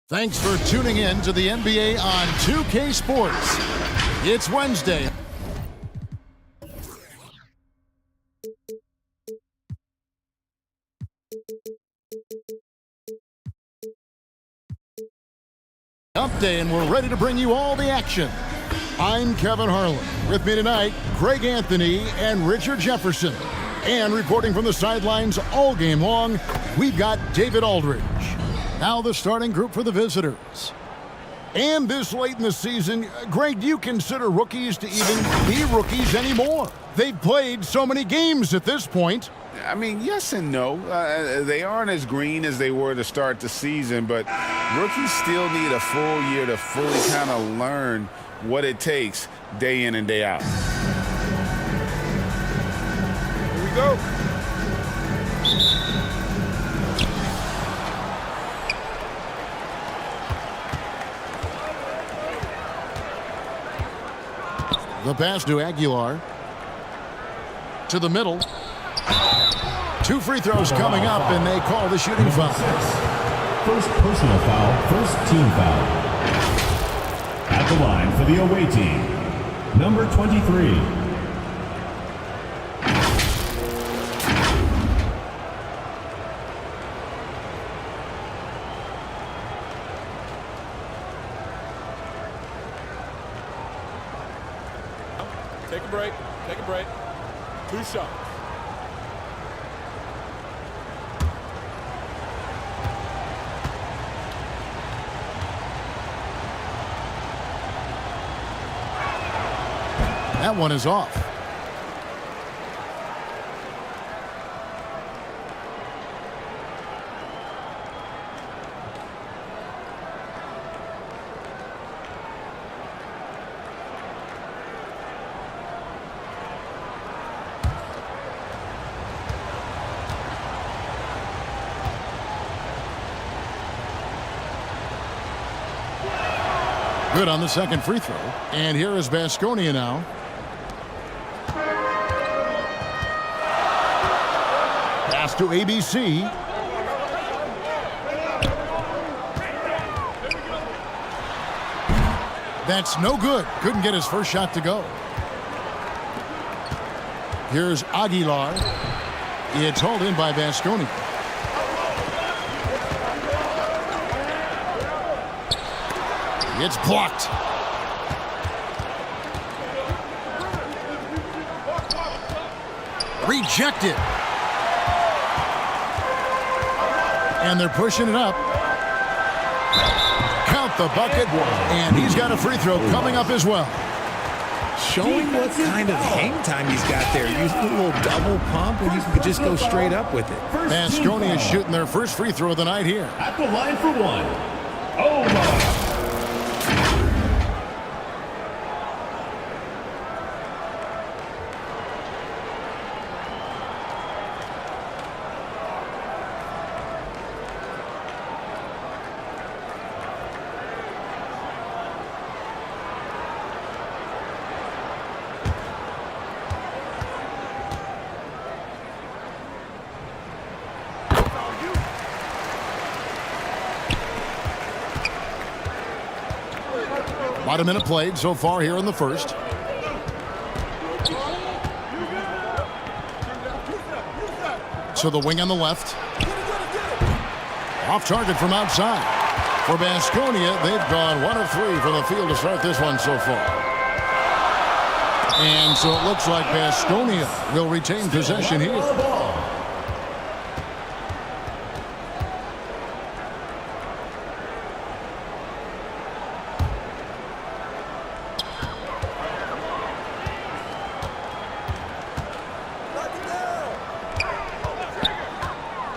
Thanks for tuning in to the NBA on 2K Sports. It's Wednesday. Update, and we're ready to bring you all the action. I'm Kevin Harlan. With me tonight, Greg Anthony and Richard Jefferson. And reporting from the sidelines all game long, we've got David Aldridge. Now the starting group for the visitors. And this late in the season, Greg, do you consider rookies to even be rookies anymore? They've played so many games at this point. I mean, yes and no. They aren't as green as they were to start the season, but rookies still need a full year to fully kind of learn what it takes day in and day out. Here we go. The pass to Aguilar. To the middle. 2 free throws coming up, and they call the shooting foul. First personal foul, first team foul. At the line for the away team, number 23. Take a break. Take a break. 2 shots. That one is off. Good on the second free throw. And here is Baskonia now. Pass to ABC. That's no good. Couldn't get his first shot to go. Here's Aguilar. It's hauled in by Baskonia. It's blocked. Rejected. And they're pushing it up. Count the bucket. And he's got a free throw coming up as well. Showing what kind of hang time he's got there. Using a little double pump, and you could just go straight up with it. Baskonia is shooting their first free throw of the night here. At the line for one. Oh my. About a minute played so far here in the first. To the wing on the left. Off target from outside. For Baskonia, they've gone 1 of 3 from the field to start this one so far. And so it looks like Baskonia will retain possession here.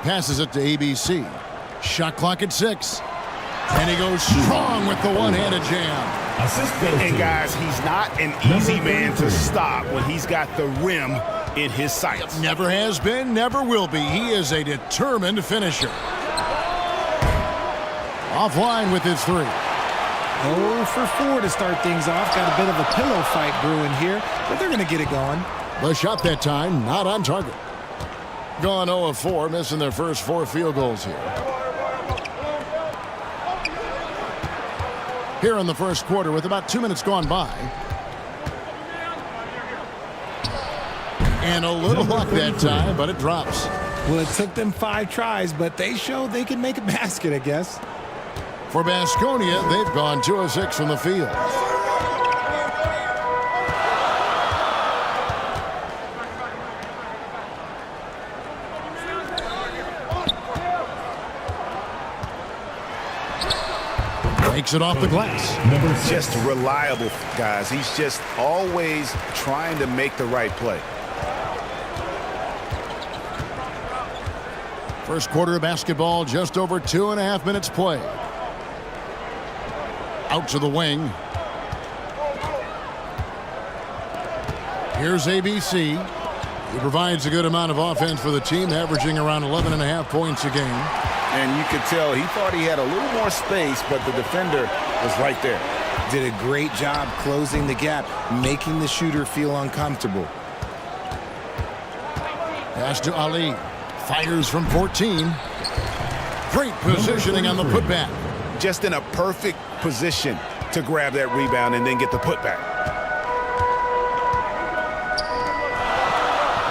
Passes it to ABC. Shot clock at 6. And he goes strong with the one-handed jam. Assist goes And to guys, he's not an easy man to stop when he's got the rim in his sights. Never has been, never will be. He is a determined finisher. Offline with his 3. 0 for 4 to start things off. Got a bit of a pillow fight brewing here, but they're going to get it going. The shot that time, not on target. Gone 0 of 4, missing their first 4 field goals here. Here in the first quarter with about 2 minutes gone by. And a little luck that time, but it drops. Well, it took them 5 tries, but they showed they can make a basket, I guess. For Baskonia, they've gone 2 of 6 from the field. Takes it off the glass. number 6. Just reliable, guys. He's just always trying to make the right play. First quarter of basketball, just over 2.5 minutes played. Out to the wing. Here's ABC. He provides a good amount of offense for the team, averaging around 11.5 points a game. And you could tell he thought he had a little more space, but the defender was right there. Did a great job closing the gap, making the shooter feel uncomfortable. Pass to Ali. Fires from 14. Great positioning on the putback. Just in a perfect position to grab that rebound and then get the putback.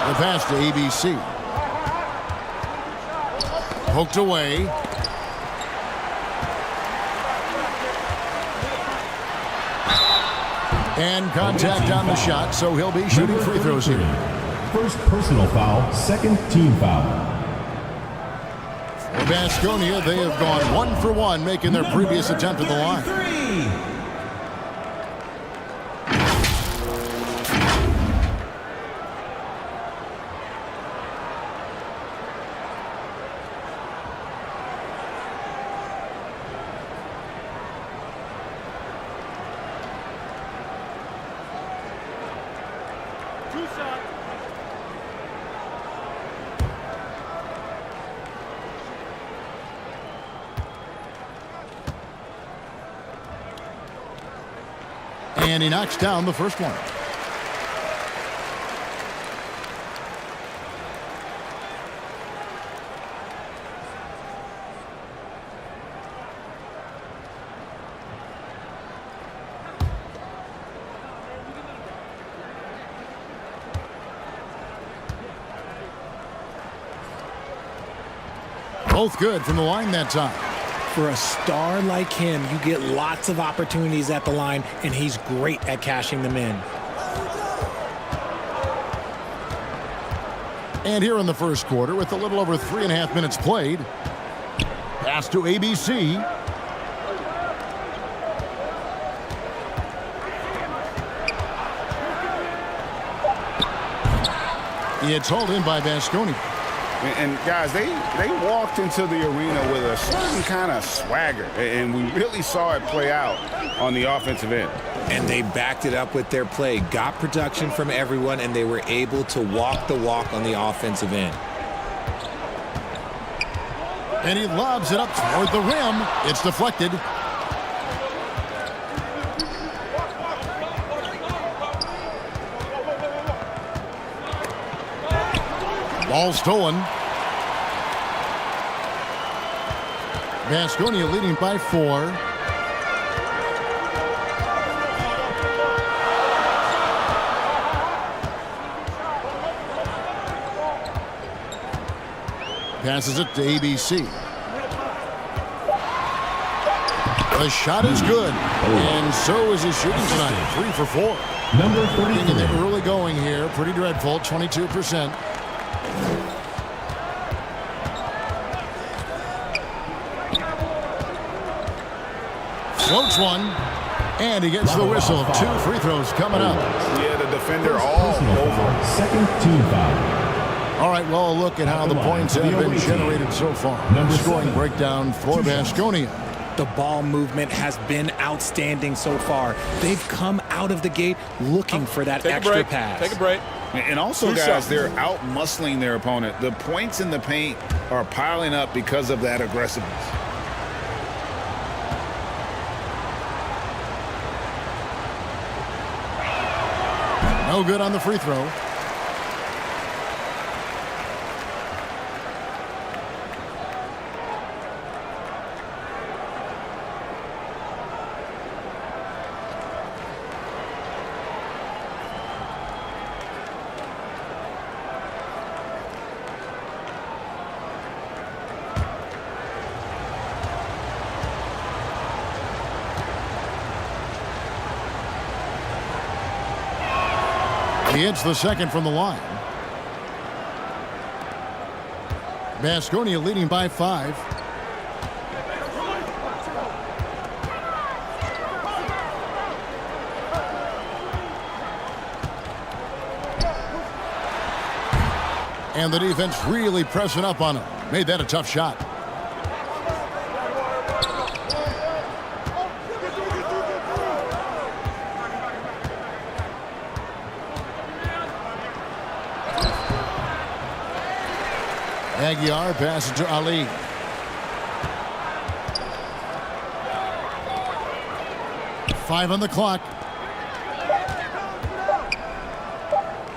The pass to ABC. Poked away. And contact on the shot, so he'll be shooting free throws here. First personal foul, second team foul. For Baskonia, they have gone 1 for 1, making their previous attempt at the line. And he knocks down the first one. Both good from the line that time. For a star like him, you get lots of opportunities at the line, and he's great at cashing them in. And here in the first quarter, with a little over 3.5 minutes played, pass to ABC. It's hauled in by Baskonia. And guys, they walked into the arena with a certain kind of swagger, and we really saw it play out on the offensive end. And they backed it up with their play, got production from everyone, and they were able to walk the walk on the offensive end. And he lobs it up toward the rim. It's deflected. Ball stolen. Baskonia leading by 4. Passes it to ABC. The shot is good. And so is his shooting tonight. 3 for 4. Number 33. In the early going here, pretty dreadful, 22%. Floats one, and he gets the whistle. 2 free throws coming up. Yeah, the defender all Personal over. foul, second team foul. All right, well, a look at how the points have been generated so far. Scoring breakdown for Baskonia. The ball movement has been outstanding so far. They've come out of the gate looking for that extra pass. Take a break. And also, guys, they're out-muscling their opponent. The points in the paint are piling up because of that aggressiveness. No good on the free throw. He hits the second from the line. Baskonia leading by 5. And the defense really pressing up on him. Made that a tough shot. Aguiar passes to Ali. Five on the clock.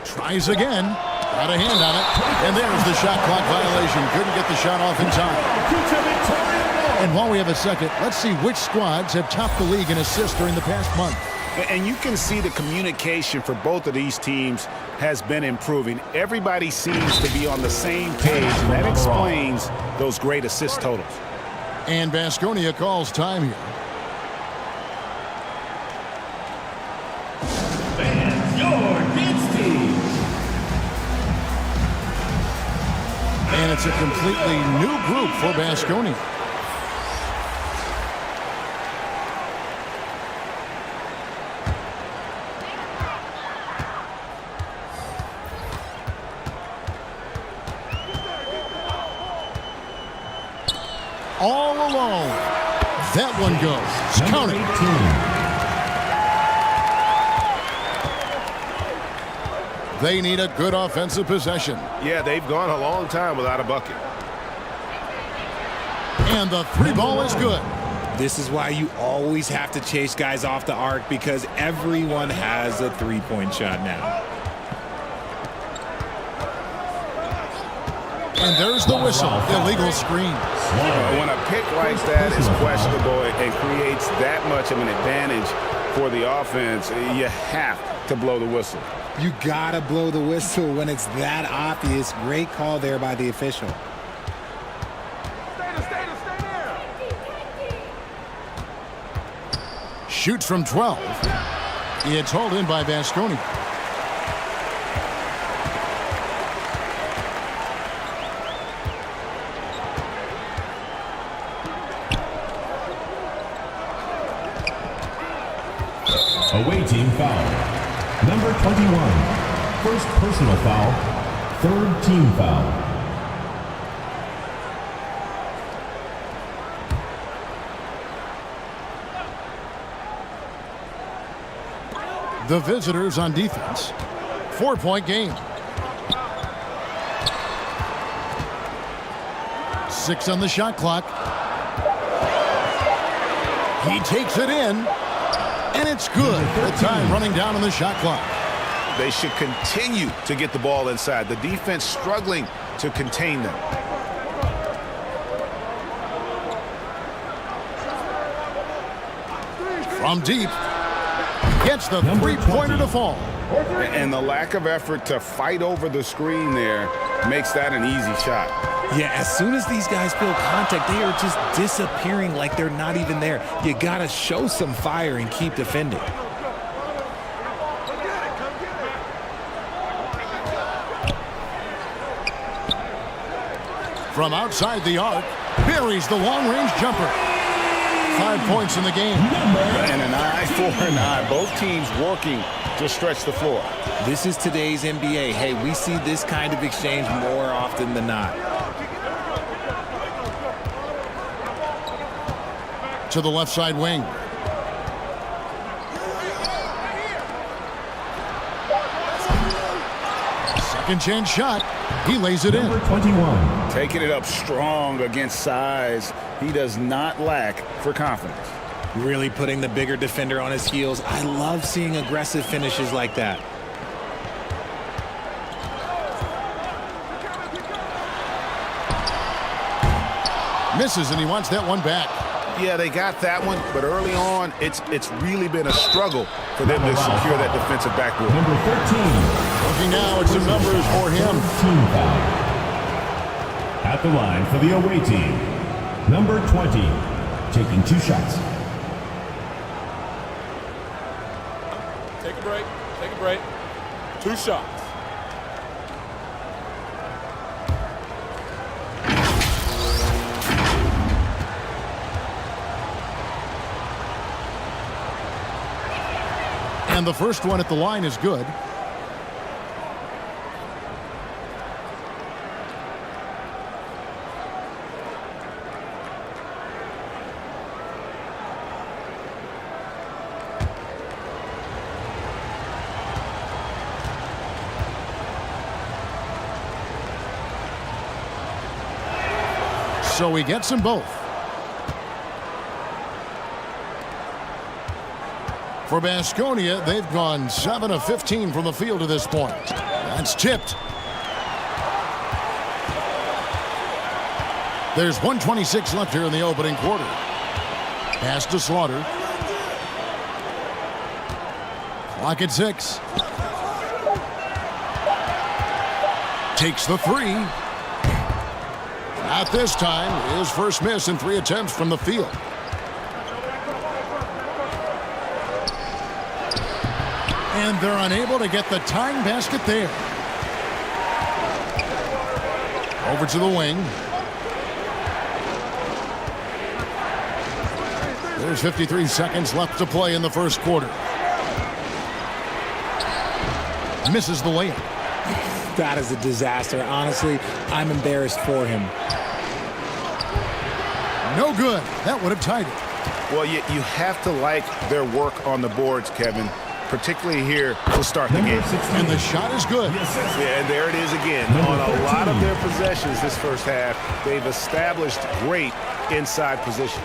Tries again. Got a hand on it. And there's the shot clock violation. Couldn't get the shot off in time. And while we have a second, let's see which squads have topped the league in assists during the past month. And you can see the communication for both of these teams has been improving. Everybody seems to be on the same page, and that explains those great assist totals. And Baskonia calls time here. And it's a completely new group for Baskonia. All alone. That one goes. Count it. They need a good offensive possession. Yeah, they've gone a long time without a bucket. And the three ball is good. This is why you always have to chase guys off the arc, because everyone has a three-point shot now. And there's the whistle. Illegal screen. When a pick like that is questionable and creates that much of an advantage for the offense, you have to blow the whistle. You gotta blow the whistle when it's that obvious. Great call there by the official. Shoots from 12. It's hauled in by Baskonia. Away team foul. Number 21. First personal foul. Third team foul. The visitors on defense. 4-point game. 6 on the shot clock. He takes it in. And it's good. The time running down on the shot clock. They should continue to get the ball inside. The defense struggling to contain them. From deep. Gets the three-pointer to fall. And the lack of effort to fight over the screen there makes that an easy shot. Yeah, as soon as these guys feel contact, they are just disappearing like they're not even there. You got to show some fire and keep defending. From outside the arc, buries the long-range jumper. 5 points in the game. And an eye for an eye. Both teams working Just stretch the floor. This is today's NBA. Hey, we see this kind of exchange more often than not. To the left side wing. Second chance shot. He lays it in. Number 21. Taking it up strong against size. He does not lack for confidence. Really putting the bigger defender on his heels. I love seeing aggressive finishes like that. Misses, and he wants that one back. Yeah, they got that one, but early on, it's really been a struggle for them to secure that defensive backboard. Number 13. Looking now at some numbers for him. Team foul. At the line for the away team, number 20, taking 2 shots. Take a break. Take a break. 2 shots. And the first one at the line is good. So he gets them both. For Baskonia, they've gone 7 of 15 from the field to this point. That's tipped. There's 1:26 left here in the opening quarter. Pass to Slaughter. Clock at 6. Takes the 3. Not this time. His first miss in 3 attempts from the field. And they're unable to get the tying basket there. Over to the wing. There's 53 seconds left to play in the first quarter. Misses the layup. That is a disaster. Honestly, I'm embarrassed for him. No good. That would have tied it. Well, you have to like their work on the boards, Kevin, particularly here to start the game. And the shot is good. Yeah, and there it is again. On a lot of their possessions this first half, they've established great inside position.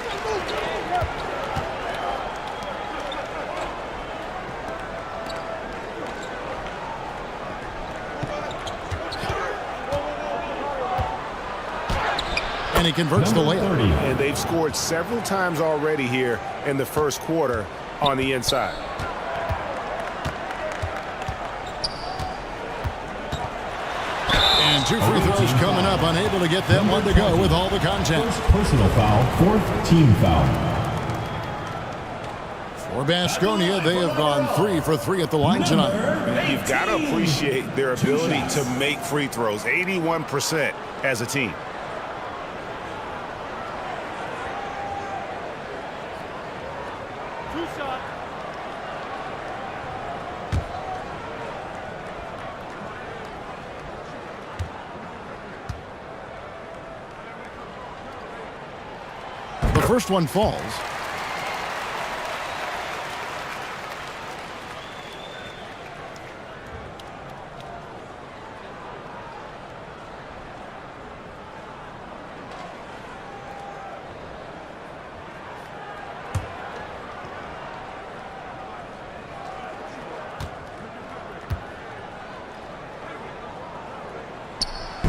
And he converts the layup. 30. And they've scored several times already here in the first quarter on the inside. And 2 free throws coming up. Unable to get that one to go with all the contact. First personal foul, 4th team foul. For Baskonia, they have gone 3 for 3 at the line tonight. You've got to appreciate their ability to make free throws, 81% as a team. The first one falls.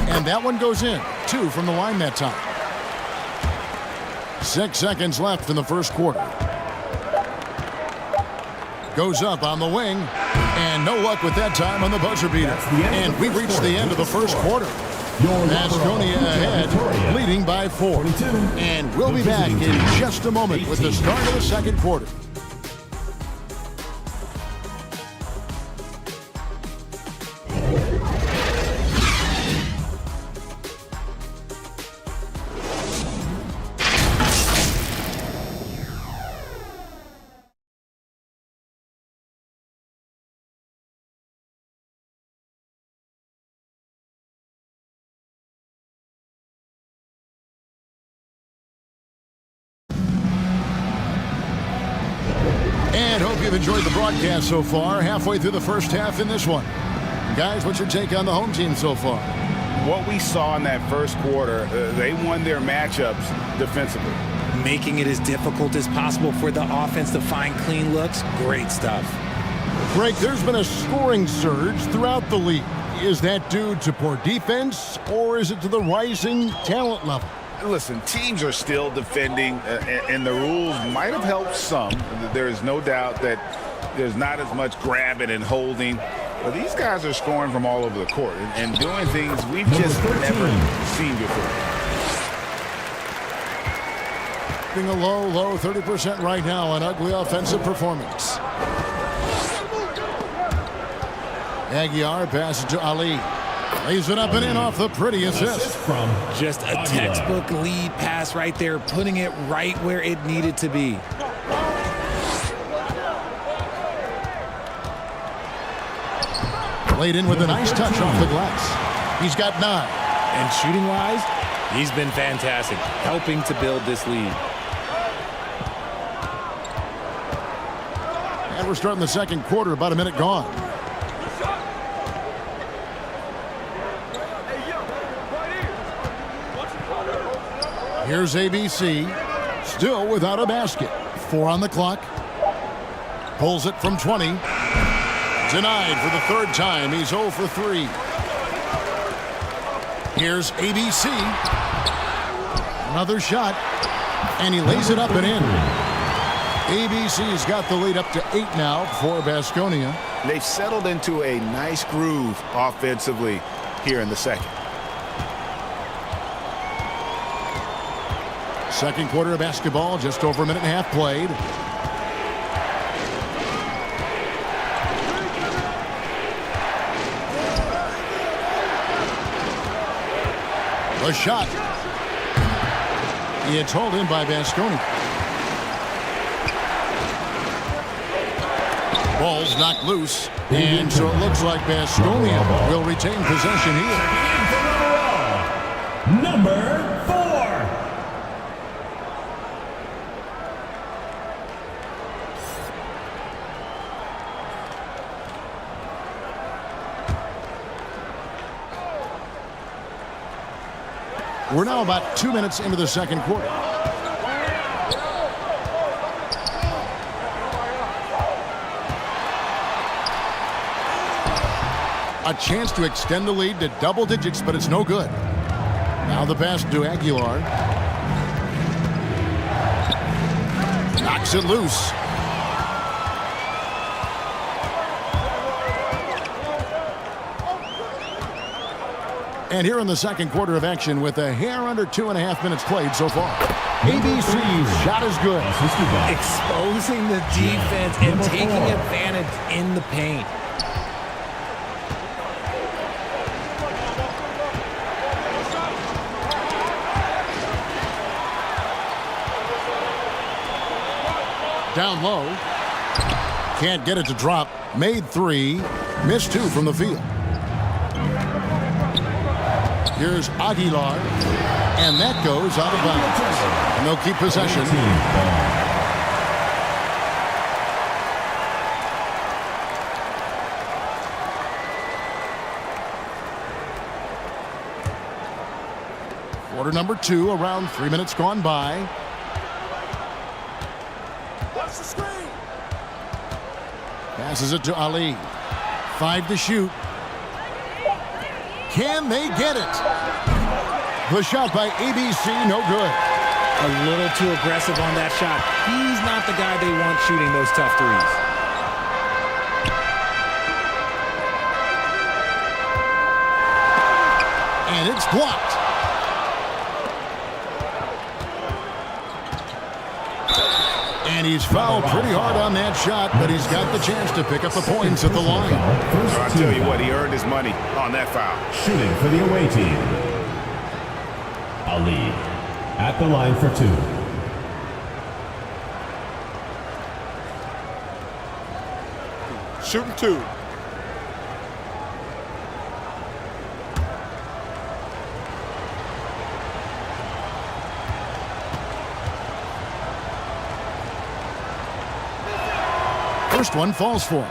And that one goes in. 2 from the line that time. 6 seconds left in the first quarter. Goes up on the wing. And no luck with that time on the buzzer beater. And we've reached the end of the first quarter. Baskonia ahead, leading by 4. And we'll be back in just a moment with the start of the second quarter. you've enjoyed the broadcast so far. Halfway through the first half in this one. Guys, what's your take on the home team so far? What we saw in that first quarter, they won their matchups defensively. Making it as difficult as possible for the offense to find clean looks. Great stuff. Greg, there's been a scoring surge throughout the league. Is that due to poor defense, or is it to the rising talent level? Listen, teams are still defending, and the rules might have helped some. There is no doubt that there's not as much grabbing and holding. But these guys are scoring from all over the court and doing things we've just never seen before. Being a low 30% right now, an ugly offensive performance. Aguiar passes to Ali. Lays it up and in off the pretty assist. Just a textbook lead pass right there, putting it right where it needed to be. Laid in with a nice touch off the glass. He's got 9. And shooting-wise, he's been fantastic, helping to build this lead. And we're starting the second quarter, about a minute gone. Here's ABC, still without a basket. 4 on the clock. Pulls it from 20. Denied for the third time. He's 0 for 3. Here's ABC. Another shot. And he lays it up and in. ABC's got the lead up to 8 now for Baskonia. They've settled into a nice groove offensively here in the second. Second quarter of basketball, just over a minute and a half played. The shot. It's hauled in by Baskonia. Ball's knocked loose, and so it looks like Baskonia will retain possession here. Number 4. We're now about 2 minutes into the second quarter. A chance to extend the lead to double digits, but it's no good. Now the pass to Aguilar. Knocks it loose. And here in the second quarter of action with a hair under 2.5 minutes played so far. ABC's shot is good. Exposing the defense and taking advantage in the paint. Down low. Can't get it to drop. Made 3. Missed 2 from the field. Here's Aguilar, and that goes out of bounds. And they'll keep possession. Quarter number 2, around 3 minutes gone by. Watch the screen. Passes it to Ali. 5 to shoot. Can they get it? The shot by ABC, no good. A little too aggressive on that shot. He's not the guy they want shooting those tough threes. And it's blocked. And he's fouled pretty hard on that shot, but he's got the chance to pick up the points at the line. I'll tell you what, he earned his money on that foul. Shooting for the away team. Ali at the line for 2. Shooting 2. first one falls for him.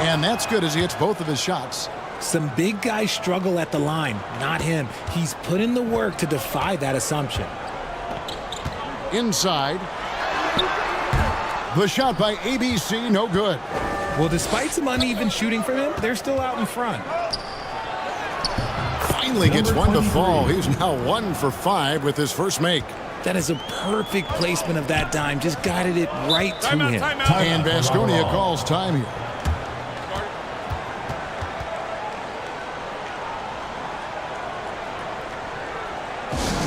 And that's good as he hits both of his shots. Some big guys struggle at the line, not him. He's put in the work to defy that assumption. Inside. The shot by ABC, no good. Well, despite some uneven shooting from him, they're still out in front. Finally gets one to fall. He's now 1 for 5 with his first make. That is a perfect placement of that dime. Just guided it right to him. And Baskonia calls time here.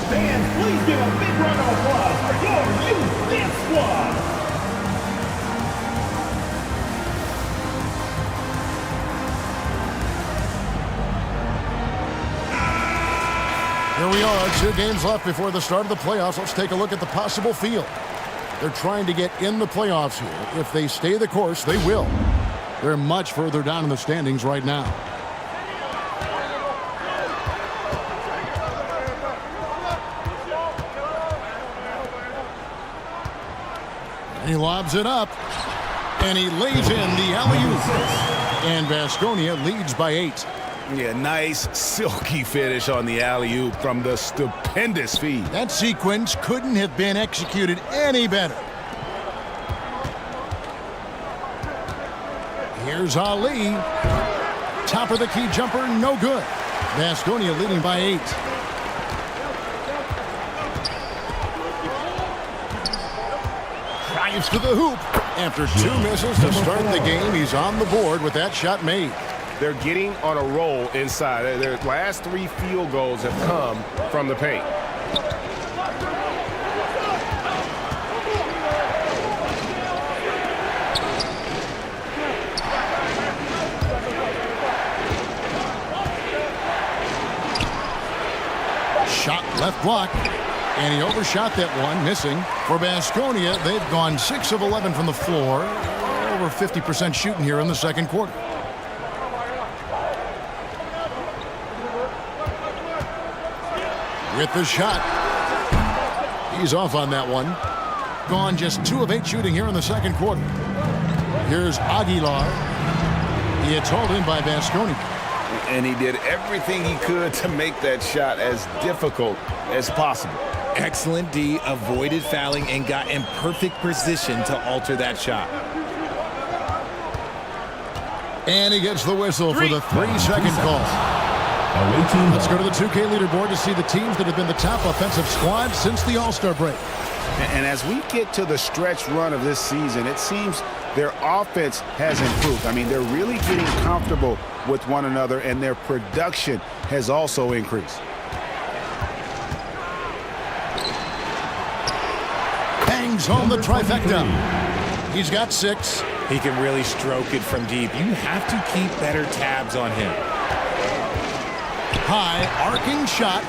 Fans, please give a big round of applause for your youth dance squad. Here we are, 2 games left before the start of the playoffs. Let's take a look at the possible field. They're trying to get in the playoffs here. If they stay the course, they will. They're much further down in the standings right now. And he lobs it up. And he lays in the alley-oop. And Baskonia leads by 8. Yeah, nice silky finish on the alley-oop from the stupendous feed. That sequence couldn't have been executed any better. Here's Ali. Top of the key jumper, no good. Baskonia leading by 8. Drives to the hoop. After 2 misses to start the game, he's on the board with that shot made. They're getting on a roll inside. Their last 3 field goals have come from the paint. Shot left block. And he overshot that one, missing. For Baskonia, they've gone 6 of 11 from the floor. Over 50% shooting here in the second quarter. With the shot. He's off on that one. Gone just 2 of 8 shooting here in the second quarter. Here's Aguilar. He had told him by Baskonia. And he did everything he could to make that shot as difficult as possible. Excellent D, avoided fouling and got in perfect position to alter that shot. And he gets the whistle for the 3-second call. Let's go to the 2K leaderboard to see the teams that have been the top offensive squad since the All-Star break. And as we get to the stretch run of this season, it seems their offense has improved. I mean, they're really getting comfortable with one another, and their production has also increased. Bangs home the trifecta. He's got 6. He can really stroke it from deep. You have to keep better tabs on him. High arcing shot.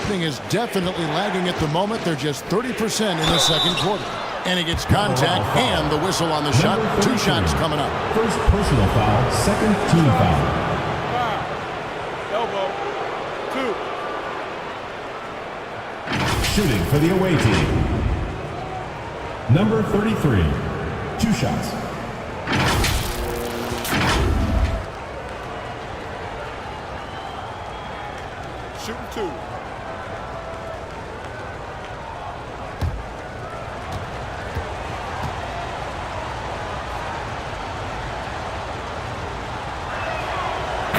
Thing is definitely lagging at the moment. They're just 30% in the second quarter. And he gets contact and the whistle on the shot. 2 shots coming up. First personal foul, second team foul. Elbow. 2. Shooting for the away team. Number 33, 2 shots. Shooting 2.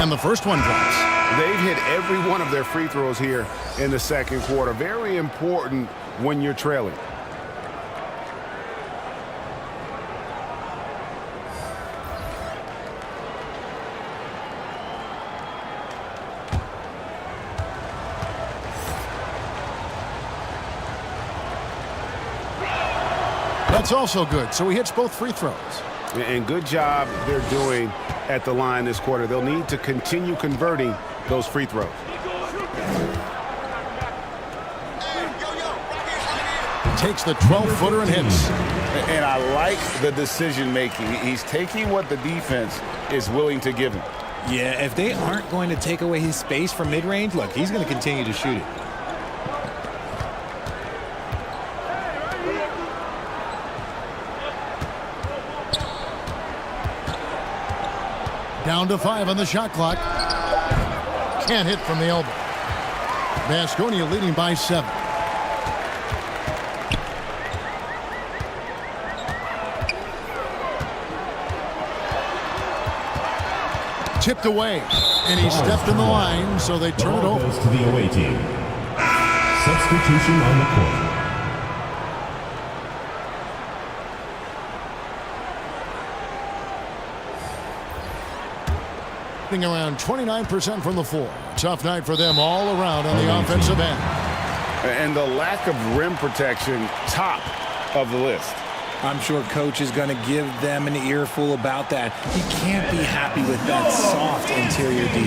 And the first one drops. They've hit every one of their free throws here in the second quarter. Very important when you're trailing. That's also good. So he hits both free throws. And good job they're doing at the line this quarter. They'll need to continue converting those free throws. takes the 12-footer and hits. And I like the decision making. He's taking what the defense is willing to give him. Yeah, if they aren't going to take away his space from mid-range, look, he's going to continue to shoot it. Down to 5 on the shot clock. Can't hit from the elbow. Baskonia leading by 7. Tipped away, and he stepped in the line, so they turn it over. Goes to the away team. Substitution on the court. Around 29% from the floor. Tough night for them all around on the offensive end. And the lack of rim protection, top of the list. I'm sure coach is going to give them an earful about that. He can't be happy with that soft interior D.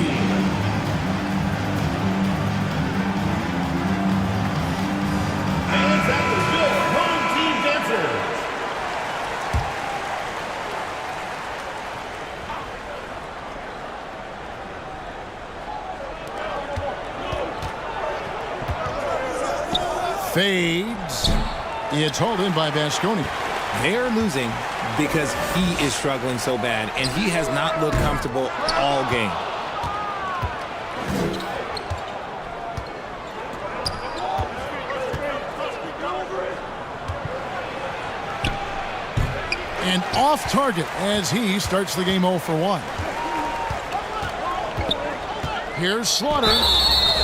Hands at the door, home team dancers. Fades. It's hauled in by Baskonia. They're losing because he is struggling so bad, and he has not looked comfortable all game. And off target as he starts the game 0 for 1. Here's Slaughter.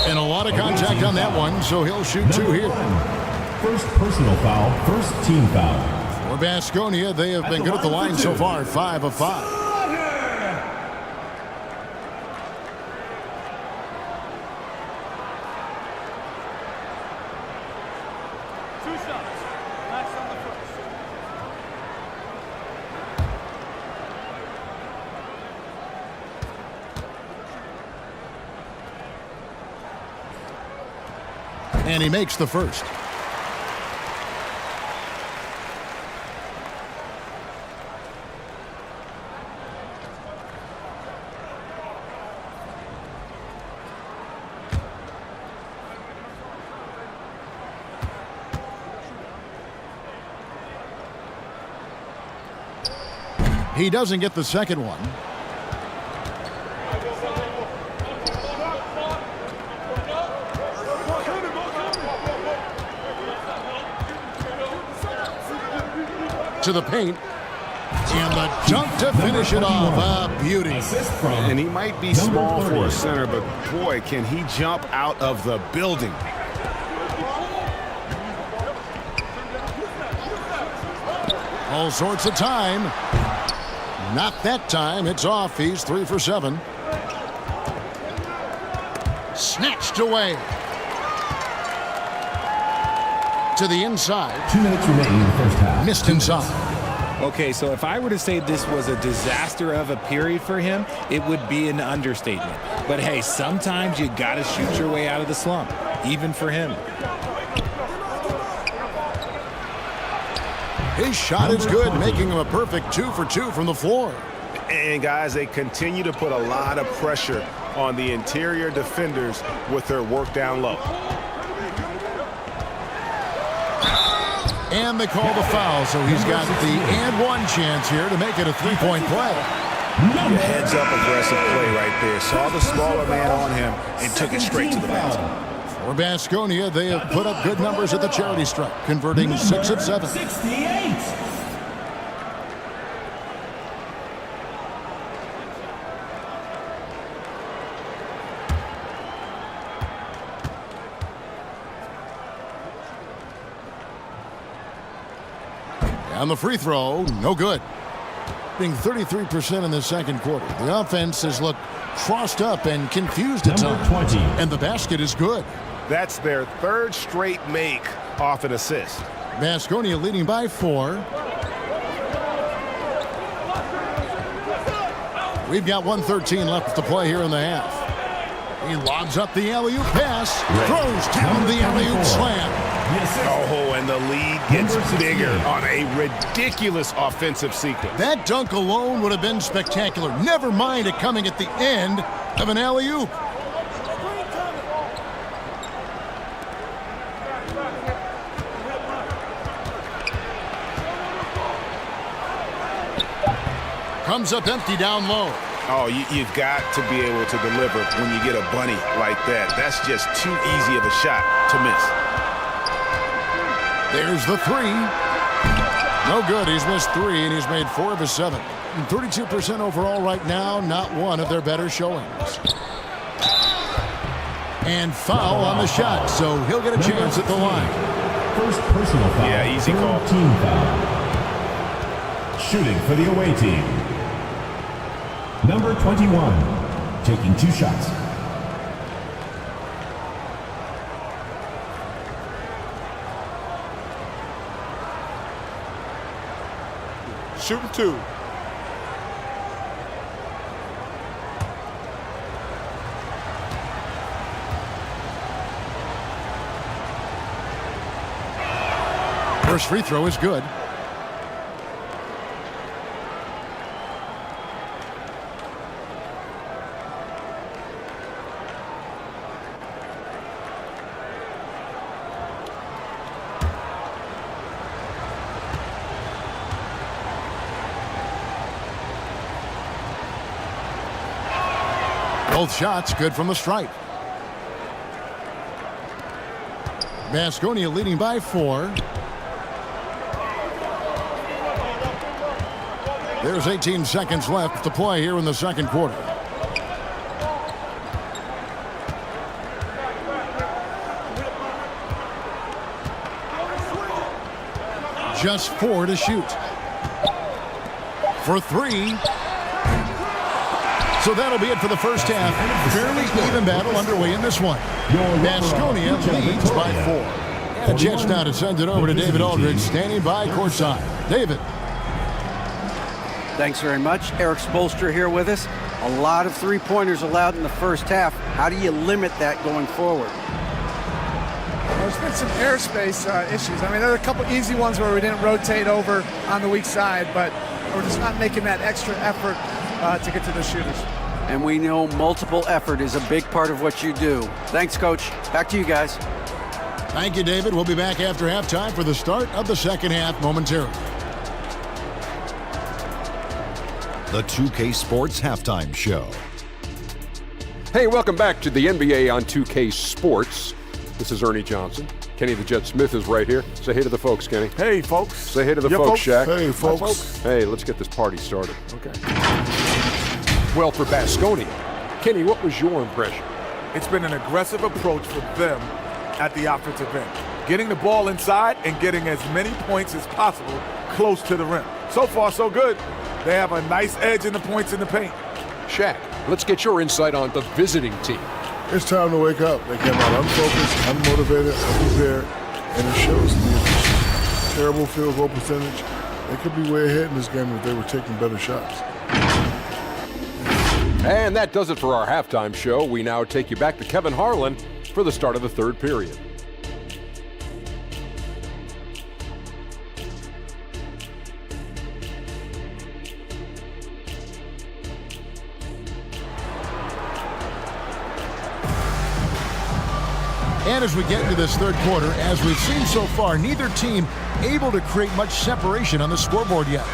And a lot of contact on that one, so he'll shoot 2 here. First personal foul, first team foul. For Baskonia, they have been good at the line so far, 5 of 5. Two shots. That's on the first. And he makes the first. He doesn't get the second one. To the paint. And the dunk to finish it off. A beauty. And he might be small for a center, but boy, can he jump out of the building. All sorts of time. Not that time. It's off. He's 3 for 7. Snatched away. To the inside. 2 minutes remaining in the first half. Missed inside. Okay, so if I were to say this was a disaster of a period for him, it would be an understatement. But hey, sometimes you got to shoot your way out of the slump, even for him. His shot is good, making him a perfect 2 for 2 from the floor. And guys, they continue to put a lot of pressure on the interior defenders with their work down low. And they call the foul, so he's got the and one chance here to make it a 3-point play. Heads up aggressive play right there. Saw the smaller man on him and took it straight to the basket. For Baskonia, they have put up good numbers at the charity stripe, converting 6 of 7. 68. On the free throw, no good. Being 33% in the second quarter. The offense has looked crossed up and confused at Number times. 20. And the basket is good. That's their third straight make off an assist. Baskonia leading by 4. We've got 1:13 left to play here in the half. He lobs up the alley-oop pass, throws down the alley-oop slam. Oh, and the lead gets Number 16. bigger on a ridiculous offensive sequence. That dunk alone would have been spectacular. Never mind it coming at the end of an alley-oop. Comes up empty down low. Oh, you've got to be able to deliver when you get a bunny like that. That's just too easy of a shot to miss. There's the three. No good. He's missed 3, and he's made 4 of his 7. 32% overall right now, not one of their better showings. And foul on the shot, so he'll get a chance at the line. First personal foul. Yeah, easy call. Team foul. Shooting for the away team. Number 21, taking 2 shots. Shooting 2. First free throw is good. Both shots good from the stripe. Baskonia leading by 4. There's 18 seconds left to play here in the second quarter. Just 4 to shoot. For 3. So that'll be it for the first half. Fairly even battle underway in this one. Baskonia leads by 4. And a chance now to send it over to David Aldridge, standing by courtside. David. Thanks very much. Eric Spoelstra here with us. A lot of three-pointers allowed in the first half. How do you limit that going forward? Well, there's been some airspace issues. I mean, there are a couple easy ones where we didn't rotate over on the weak side, but we're just not making that extra effort to get to the shooters. And we know multiple effort is a big part of what you do. Thanks, Coach. Back to you guys. Thank you, David. We'll be back after halftime for the start of the second half momentarily. The 2K Sports Halftime Show. Hey, welcome back to the NBA on 2K Sports. This is Ernie Johnson. Kenny the Jet Smith is right here. Say hey to the folks, Kenny. Hey, folks. Say hey to the folks, Shaq. Hey, folks. Hey, let's get this party started. Okay. Well, for Baskonia, Kenny, what was your impression? It's been an aggressive approach for them at the offensive end. Getting the ball inside and getting as many points as possible close to the rim. So far, so good. They have a nice edge in the points in the paint. Shaq, let's get your insight on the visiting team. It's time to wake up. They came out unfocused, unmotivated, unprepared, and it shows the terrible field goal percentage. They could be way ahead in this game if they were taking better shots. And that does it for our halftime show. We now take you back to Kevin Harlan for the start of the third period. And as we get into this third quarter, as we've seen so far, neither team able to create much separation on the scoreboard yet.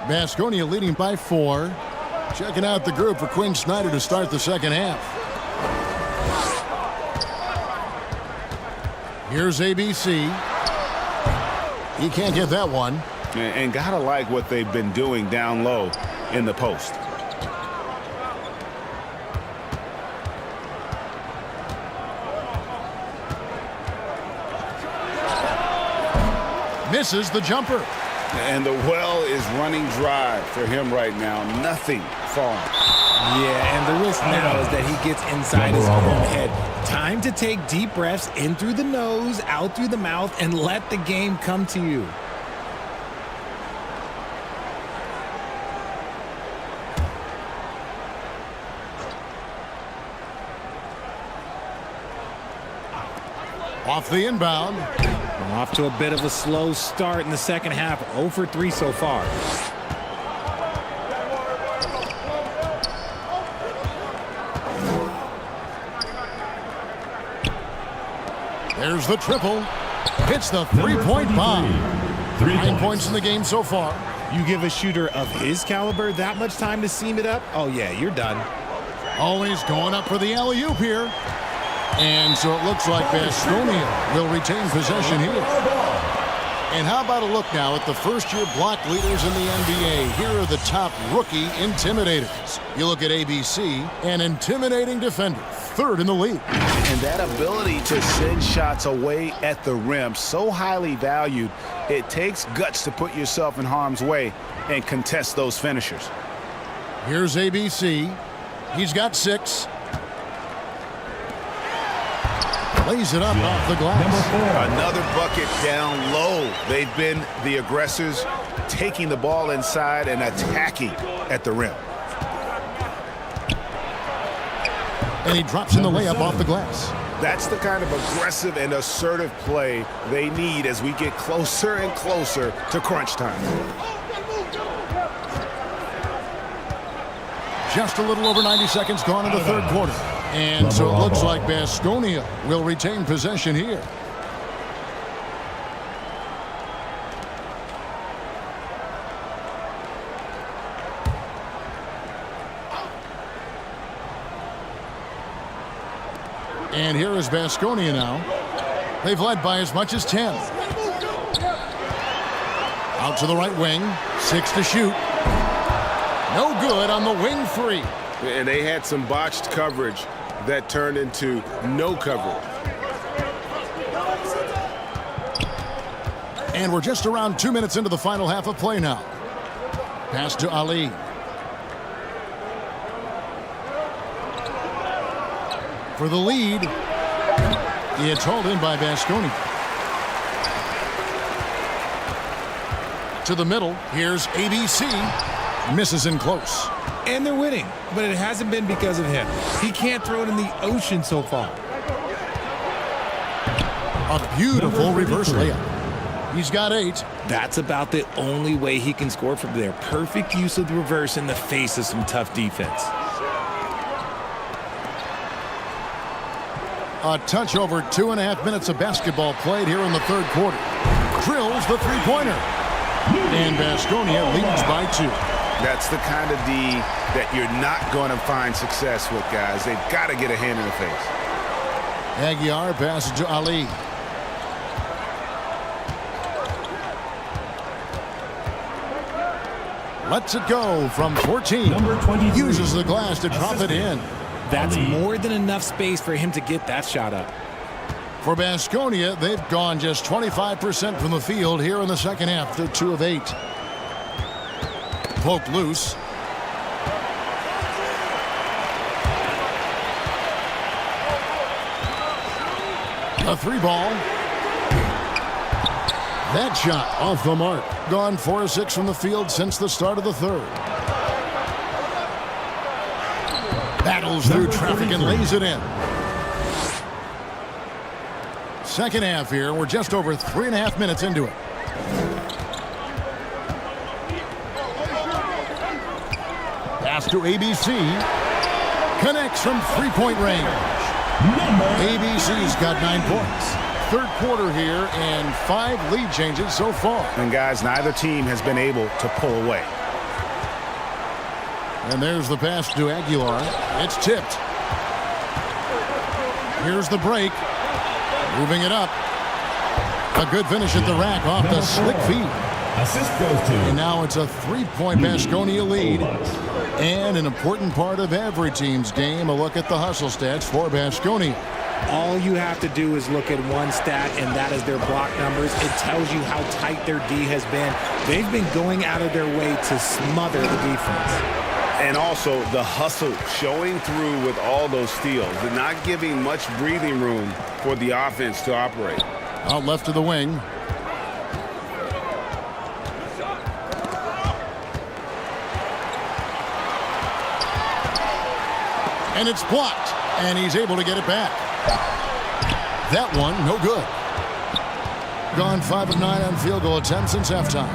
Baskonia leading by 4. Checking out the group for Quinn Snyder to start the second half. Here's ABC. He can't get that one. And gotta like what they've been doing down low in the post. Misses the jumper. And the well is running dry for him right now. Nothing falling. Yeah, and the risk now is that he gets inside his own head. Time to take deep breaths in through the nose, out through the mouth, and let the game come to you. Off the inbound. Off to a bit of a slow start in the second half. 0 for 3 so far. There's the triple. Hits the three-point bomb. 9 points in the game so far. You give a shooter of his caliber that much time to seam it up? Oh, yeah, you're done. Always going up for the alley-oop here. And so it looks like Baskonia will retain possession here. And how about a look now at the first-year block leaders in the NBA? Here are the top rookie intimidators. You look at ABC, an intimidating defender, 3rd in the league. And that ability to send shots away at the rim, so highly valued, it takes guts to put yourself in harm's way and contest those finishers. Here's ABC. He's got 6. Lays it up off the glass. Another bucket down low. They've been the aggressors, taking the ball inside and attacking at the rim. And he drops in the layup off the glass. That's the kind of aggressive and assertive play they need as we get closer and closer to crunch time. Just a little over 90 seconds gone in the third quarter. And so it looks like Baskonia will retain possession here. And here is Baskonia now. They've led by as much as 10. Out to the right wing. 6 to shoot. No good on the wing 3. And they had some botched coverage that turned into no coverage. And we're just around 2 minutes into the final half of play now. Pass to Ali. For the lead. It's hauled in by Baskonia. To the middle. Here's ABC. Misses in close. And they're winning, but it hasn't been because of him. He can't throw it in the ocean so far. A beautiful reverse layup. He's got 8. That's about the only way he can score from there. Perfect use of the reverse in the face of some tough defense. A touch over 2.5 minutes of basketball played here in the third quarter. Drills the three-pointer. And Baskonia leads by 2. That's the kind of D that you're not going to find success with, guys. They've got to get a hand in the face. Aguiar passes to Ali. Lets it go from 14. Uses the glass to drop it in. That's more than enough space for him to get that shot up. For Baskonia, they've gone just 25% from the field here in the second half. They're 2 of 8. Poked loose. A 3-ball. That shot off the mark. Gone 4 of 6 from the field since the start of the third. Battles through traffic and lays it in. Second half here. We're just over 3.5 minutes into it. Pass to ABC. Connects from 3-point range. ABC's got 9 points. Third quarter here and 5 lead changes so far. And guys, neither team has been able to pull away. And there's the pass to Aguilar. It's tipped. Here's the break. Moving it up. A good finish at the rack off the slick feed. Assist goes to. And now it's a 3-point Baskonia lead. And an important part of every team's game, a look at the hustle stats for Baskonia. All you have to do is look at one stat, and that is their block numbers. It tells you how tight their D has been. They've been going out of their way to smother the defense. And also the hustle showing through with all those steals and not giving much breathing room for the offense to operate. Out left to the wing. And it's blocked, and he's able to get it back. that one, no good. Gone 5 of 9 on field goal attempts since halftime.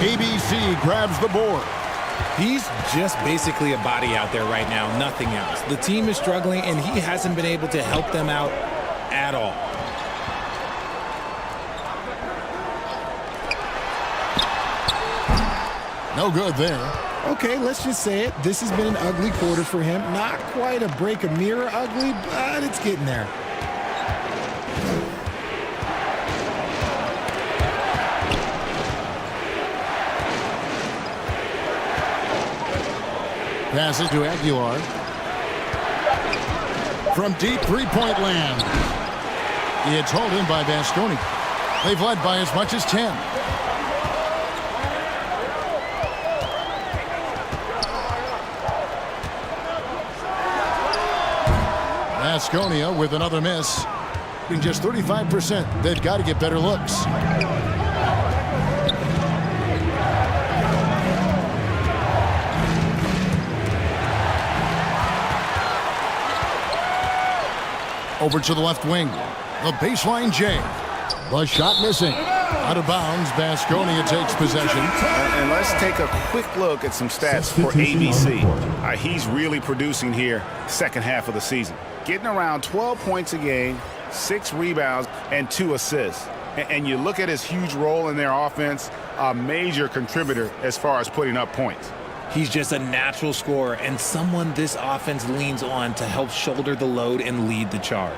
ABC grabs the board. He's just basically a body out there right now, nothing else. The team is struggling, and he hasn't been able to help them out at all. No good there. Okay, let's just say it. This has been an ugly quarter for him. Not quite a break a mirror ugly, but it's getting there. Pass it to Aguilar. From deep three-point land. It's hauled in by Vasconi. They've led by as much as 10. Vasconia with another miss. In just 35%, they've got to get better looks. Over to the left wing. The baseline J. The shot missing. Out of bounds, Vasconia takes possession. And let's take a quick look at some stats for ABC. He's really producing here second half of the season. Getting around 12 points a game, 6 rebounds, and 2 assists. And you look at his huge role in their offense, a major contributor as far as putting up points. He's just a natural scorer and someone this offense leans on to help shoulder the load and lead the charge.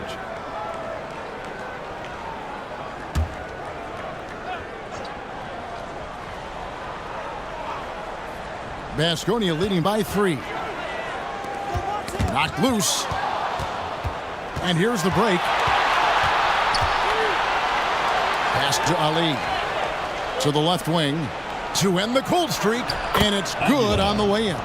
Vasconia leading by 3. Knocked loose. And here's the break. Pass to Ali. To the left wing. To end the cold streak. And it's good on the way in.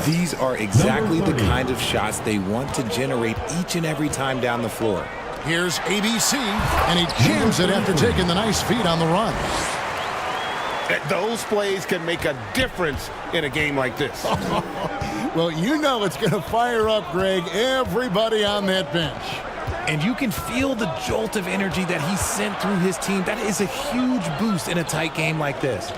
These are exactly the kind of shots they want to generate each and every time down the floor. Here's ABC. And he jams it after taking the nice feed on the run. Those plays can make a difference in a game like this. Well, you know it's going to fire up, Greg, everybody on that bench. And you can feel the jolt of energy that he sent through his team. That is a huge boost in a tight game like this.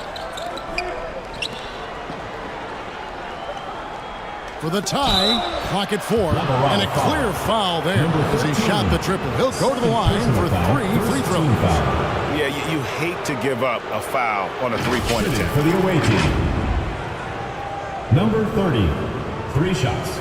For the tie, clock at 4, and a clear foul there as he shot the triple. He'll go to the line for 3 free throws. Yeah, you hate to give up a foul on a three-point attempt. For the away team. Number 30, 3 shots.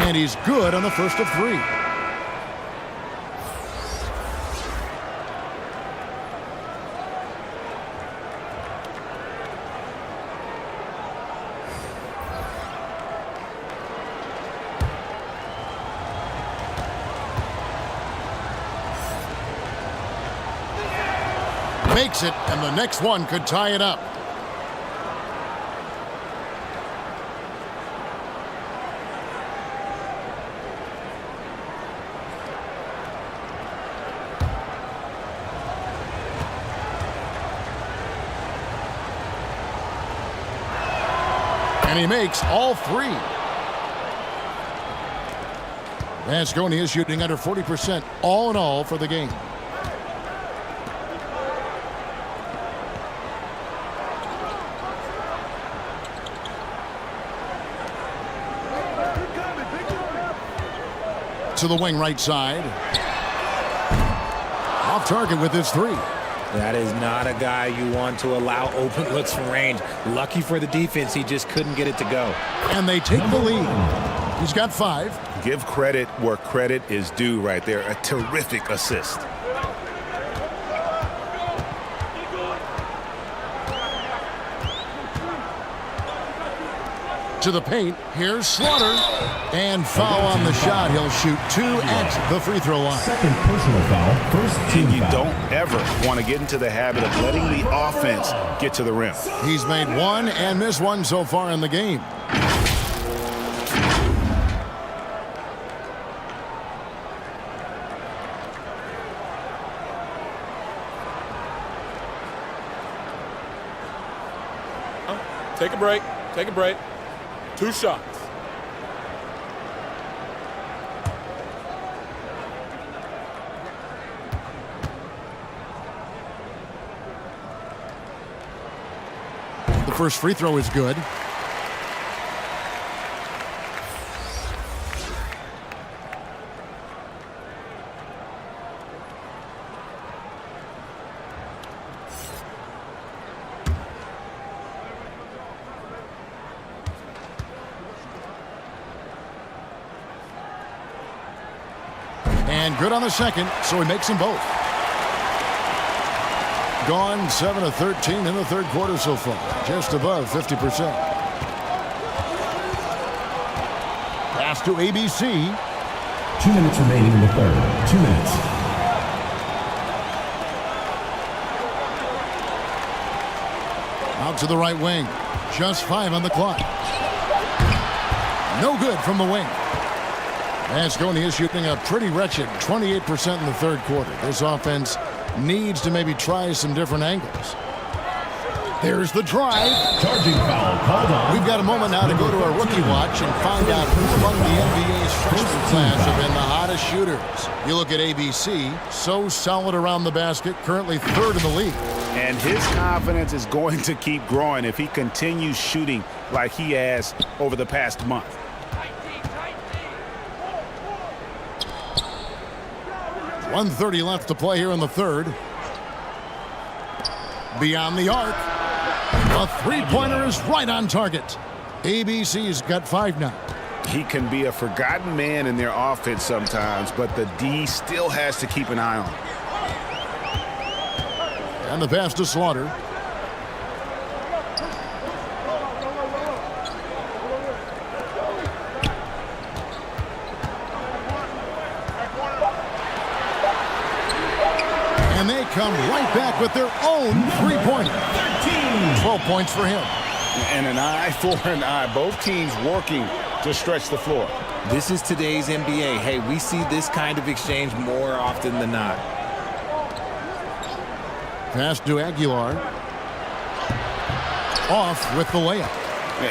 And he's good on the first of 3. Makes it, and the next one could tie it up. And he makes all 3. Vasconia is shooting under 40% all in all for the game. To the wing right side. Off target with his 3. That is not a guy you want to allow open looks from range. Lucky for the defense, he just couldn't get it to go. And they take the lead. He's got 5. Give credit where credit is due right there. A terrific assist. To the paint, here's Slaughter. And foul on the shot. He'll shoot 2 at the free throw line. Second personal foul, first team And you foul. don't ever want to get into the habit of letting the offense get to the rim. He's made 1 and missed 1 so far in the game. Take a break. Take a break. 2 shots. The first free throw is good. And good on the second, so he makes them both. Gone 7 of 13 in the third quarter so far, just above 50%. Pass to ABC. 2 minutes remaining in the third. 2 minutes. Out to the right wing. Just 5 on the clock. No good from the wing. Asconi is shooting a pretty wretched 28% in the third quarter. This offense needs to maybe try some different angles. There's the drive. Charging foul called on. We've got a moment now to go to our rookie watch and find out who among the NBA's freshman class have been the hottest shooters. You look at ABC, so solid around the basket, currently 3rd in the league. And his confidence is going to keep growing if he continues shooting like he has over the past month. .130 left to play here in the third. Beyond the arc. A three-pointer is right on target. ABC's got 5 now. He can be a forgotten man in their offense sometimes, but the D still has to keep an eye on him. And the pass to Slaughter. And they come right back with their own three-pointer. 12 points for him. And an eye for an eye. Both teams working to stretch the floor. This is today's NBA. Hey, we see this kind of exchange more often than not. Pass to Aguilar. Off with the layup.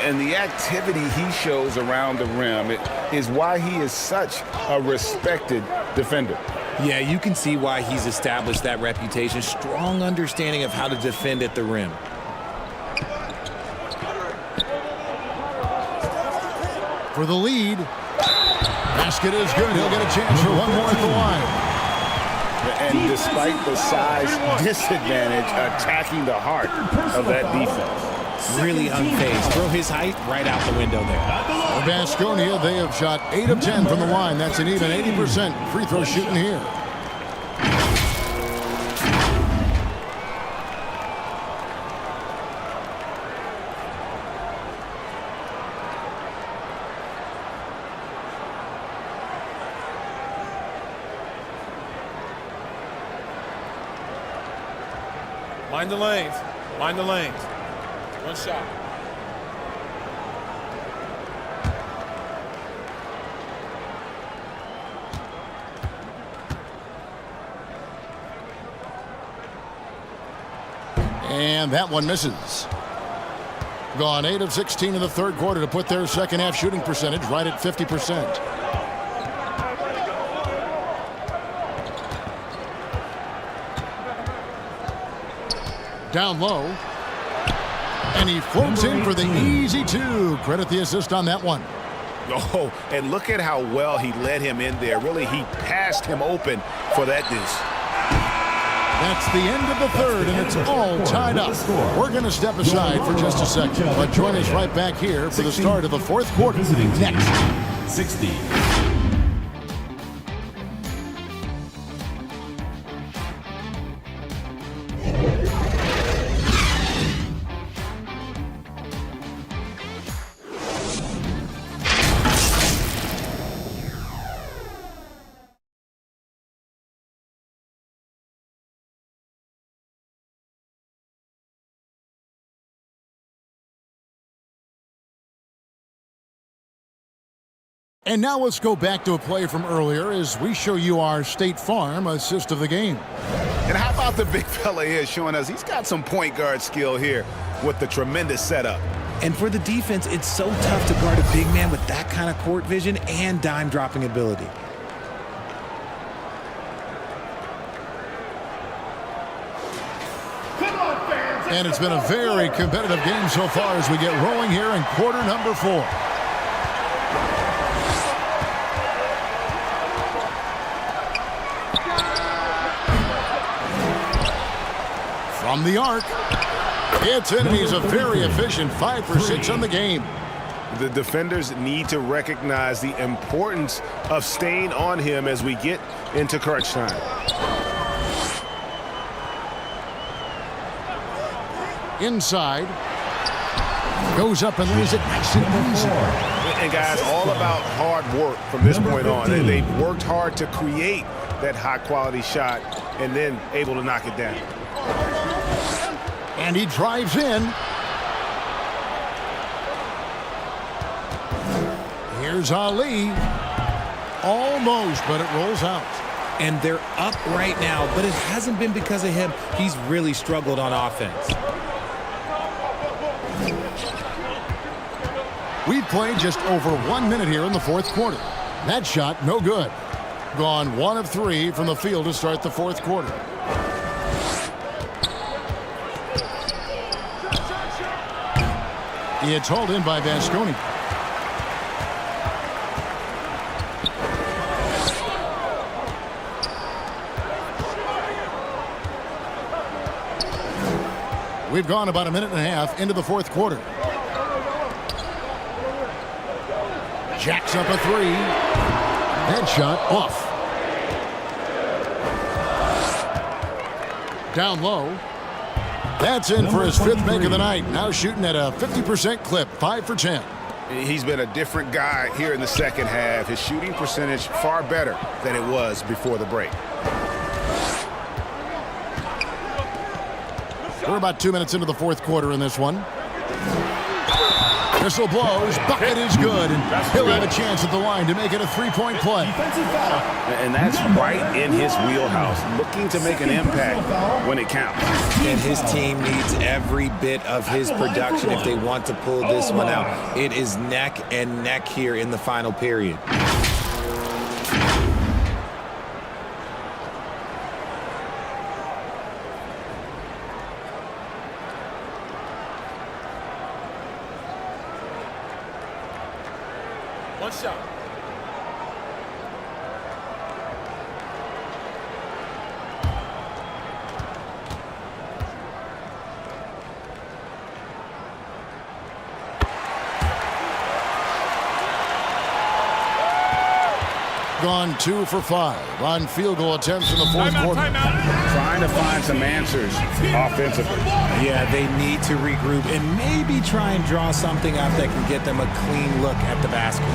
And the activity he shows around the rim is why he is such a respected defender. Yeah, you can see why he's established that reputation. Strong understanding of how to defend at the rim. For the lead. Basket is good. He'll get a chance for one more at the line. And despite the size disadvantage, attacking the heart of that defense. Really unfazed. Throw his height right out the window there. For Baskonia, they have shot 8 of 10 from the line. That's an even 80% free throw shooting here. Mind the lanes. Mind the lanes. 1 shot. And that one misses. Gone 8 of 16 in the third quarter to put their second half shooting percentage right at 50%. Down low. And he floats in for the easy 2. Credit the assist on that one. Oh, and look at how well he led him in there. Really, he passed him open for that deuce. That's the end of the third, and it's all tied up. We're going to step aside for just a second, but join us right back here for the start of the fourth quarter. Next. 60. And now let's go back to a play from earlier as we show you our State Farm assist of the game. And how about the big fella here showing us he's got some point guard skill here with the tremendous setup. And for the defense, it's so tough to guard a big man with that kind of court vision and dime dropping ability. And it's been a very competitive game so far as we get rolling here in quarter number 4. From the arc, it's in, and he's a very efficient 5 for 6 on the game. The defenders need to recognize the importance of staying on him as we get into crunch time. Inside, goes up and lays it nice and easy. And guys, all about hard work from this point on. And they've worked hard to create that high-quality shot and then able to knock it down. And he drives in. Here's Ali. Almost, but it rolls out. And they're up right now, but it hasn't been because of him. He's really struggled on offense. We've played just over 1 minute here in the fourth quarter. That shot, no good. Gone 1 of 3 from the field to start the fourth quarter. It's hauled in by Vasconi. We've gone about 1.5 minutes into the fourth quarter. Jacks up a 3. That shot off. Down low. That's in for his 5th make of the night. Now shooting at a 50% clip, 5 for 10. He's been a different guy here in the second half. His shooting percentage far better than it was before the break. We're about 2 minutes into the fourth quarter in this one. Whistle blows. Bucket is good. And he'll have a chance at the line to make it a 3-point play. And that's right in his wheelhouse. Looking to make an impact when it counts. And his team needs every bit of his production if they want to pull this one out. It is neck and neck here in the final period. One shot. Gone 2 for 5 on field goal attempts in the fourth quarter. Trying to find some answers offensively. Yeah, they need to regroup and maybe try and draw something up that can get them a clean look at the basket.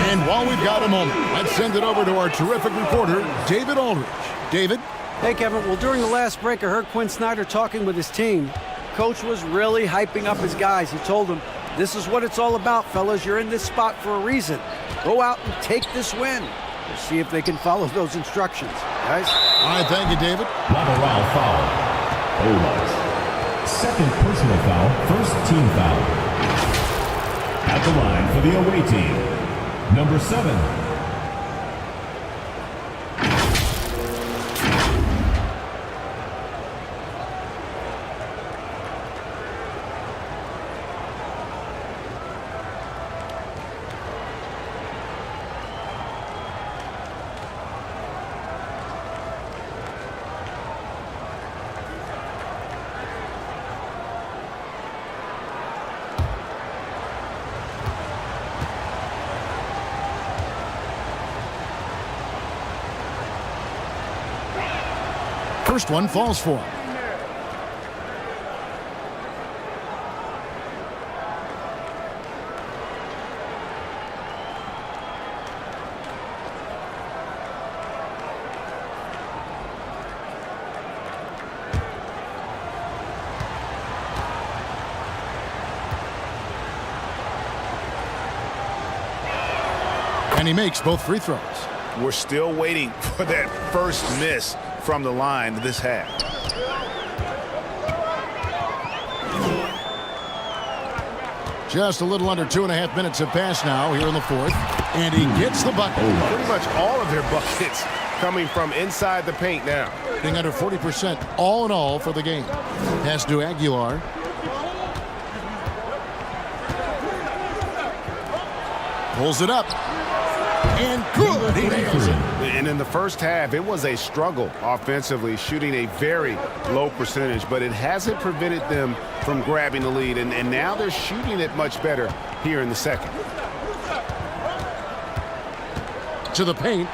And while we've got a moment, let's send it over to our terrific reporter, David Aldridge. David? Hey, Kevin. Well, during the last break, I heard Quinn Snyder talking with his team. Coach was really hyping up his guys. He told them, this is what it's all about, fellas. You're in this spot for a reason. Go out and take this win. We'll see if they can follow those instructions. Guys? All right, thank you, David. Lateral foul. Hayward. Second personal foul, first team foul. At the line for the away team, number 7. First one falls for him. And he makes both free throws. We're still waiting for that first miss from the line this half. Just a little under 2.5 minutes have passed now here in the fourth. And he gets the bucket. Pretty much all of their buckets coming from inside the paint now. Being under 40% all in all for the game. Pass to Aguilar. Pulls it up. And good. He nails it. And in the first half, it was a struggle offensively, shooting a very low percentage, but it hasn't prevented them from grabbing the lead. And now they're shooting it much better here in the second. To the paint.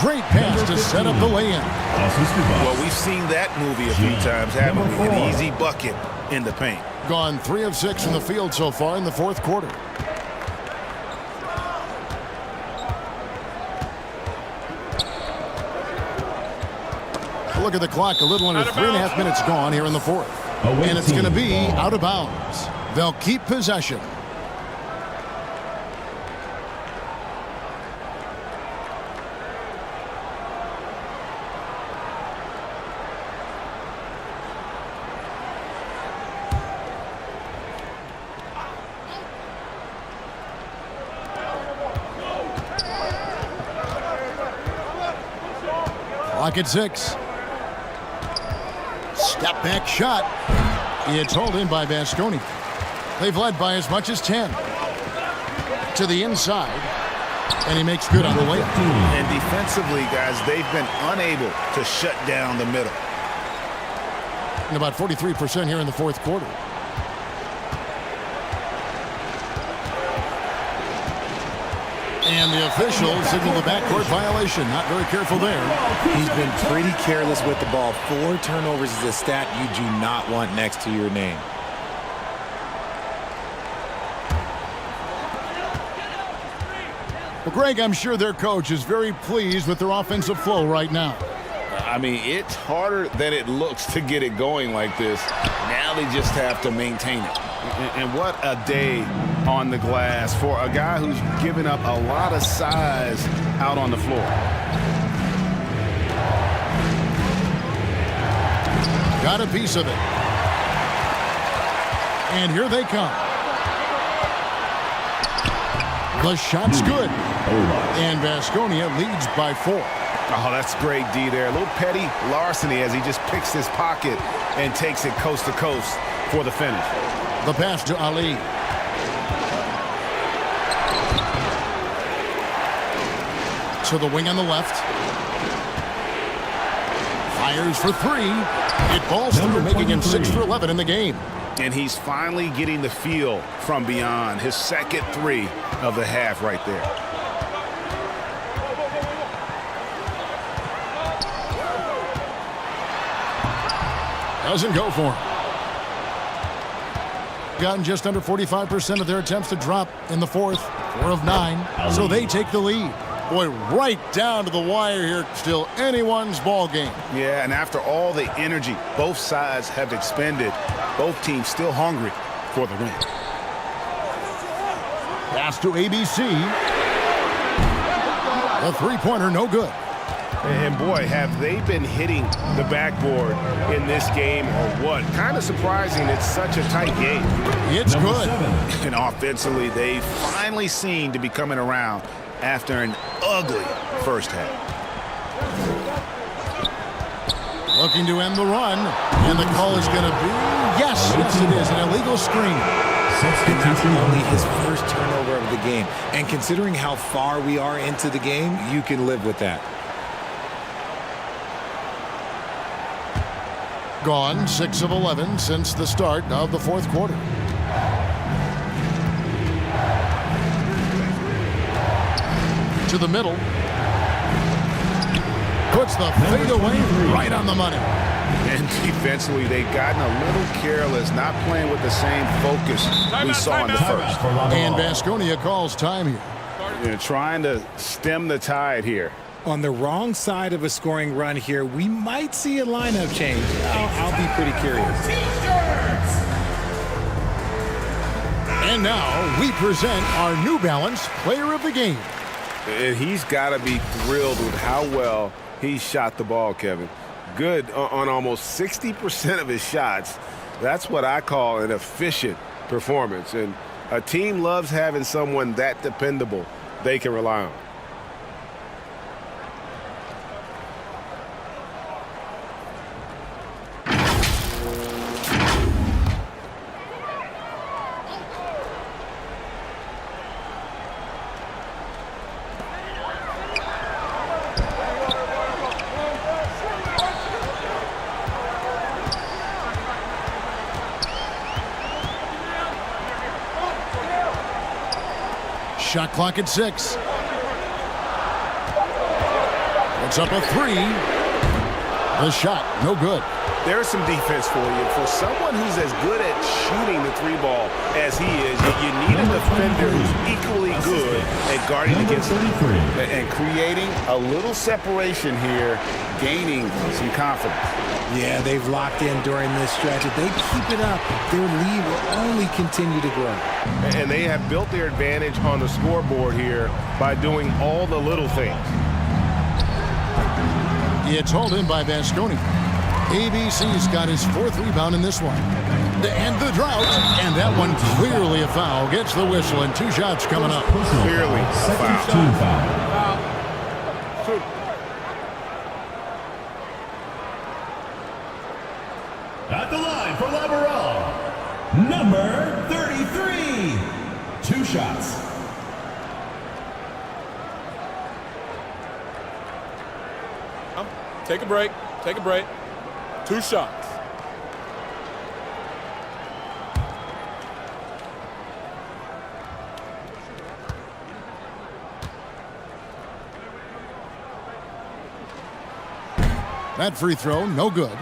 Great pass to set up the lay-in. Well, we've seen that movie a few times, haven't we? An easy bucket in the paint. Gone 3 of 6 from the field so far in the fourth quarter. Look at the clock, a little under 3.5 minutes gone here in the fourth. And it's going to be out of bounds. They'll keep possession. Clock at 6. Step back shot. It's hauled in by Vasconi. They've led by as much as 10. To the inside. And he makes good on the layup. And defensively, guys, they've been unable to shut down the middle. And about 43% here in the fourth quarter. And the official signaled the backcourt violation. Not very careful there. He's been pretty careless with the ball. 4 turnovers is a stat you do not want next to your name. Well, Greg, I'm sure their coach is very pleased with their offensive flow right now. I mean, it's harder than it looks to get it going like this. Now they just have to maintain it. And what a day on the glass for a guy who's given up a lot of size out on the floor. Got a piece of it. And here they come. The shot's good. And Vasconia leads by 4. Oh, that's great D there. A little petty larceny as he just picks his pocket and takes it coast to coast for the finish. The pass to Ali. To the wing on the left. Fires for 3. It falls through, making him 6 for 11 in the game. And he's finally getting the feel from beyond. His second 3 of the half right there. Doesn't go for him. Gotten just under 45% of their attempts to drop in the fourth. 4 of 9. So they take the lead. Boy, right down to the wire here. Still anyone's ball game. Yeah, and after all the energy both sides have expended, both teams still hungry for the win. Pass to ABC. The three-pointer, no good. And boy, have they been hitting the backboard in this game or what? Kind of surprising it's such a tight game. It's good. And offensively, they finally seem to be coming around after an ugly first half. Looking to end the run. And the call is going to be, yes, it is, an illegal screen. And that's only his first turnover of the game. And considering how far we are into the game, you can live with that. Gone 6 of 11 since the start of the fourth quarter. To the middle. Puts the fade away right on the money. And defensively, they've gotten a little careless, not playing with the same focus we saw in the first. And Vasconia calls time here. They're trying to stem the tide here. On the wrong side of a scoring run here, we might see a lineup change. I'll be pretty curious. And now we present our New Balance Player of the Game. And he's got to be thrilled with how well he shot the ball, Kevin. Good on almost 60% of his shots. That's what I call an efficient performance. And a team loves having someone that dependable they can rely on. Shot clock at 6. It's up a 3. The shot, no good. There's some defense for you. For someone who's as good at shooting the 3-ball as he is, you need a defender who's equally good at guarding against him. And creating a little separation here, gaining some confidence. Yeah, they've locked in during this stretch. If they keep it up, their lead will only continue to grow. And they have built their advantage on the scoreboard here by doing all the little things. It's hauled in by Vasconi. ABC's got his 4th rebound in this one. To end the drought, and that one clearly a foul. Gets the whistle, and 2 shots coming up. Clearly a foul. Team foul. At the line for Labarelle, number 33. 2 shots. Take a break. Take a break. 2 shots. That free throw, no good.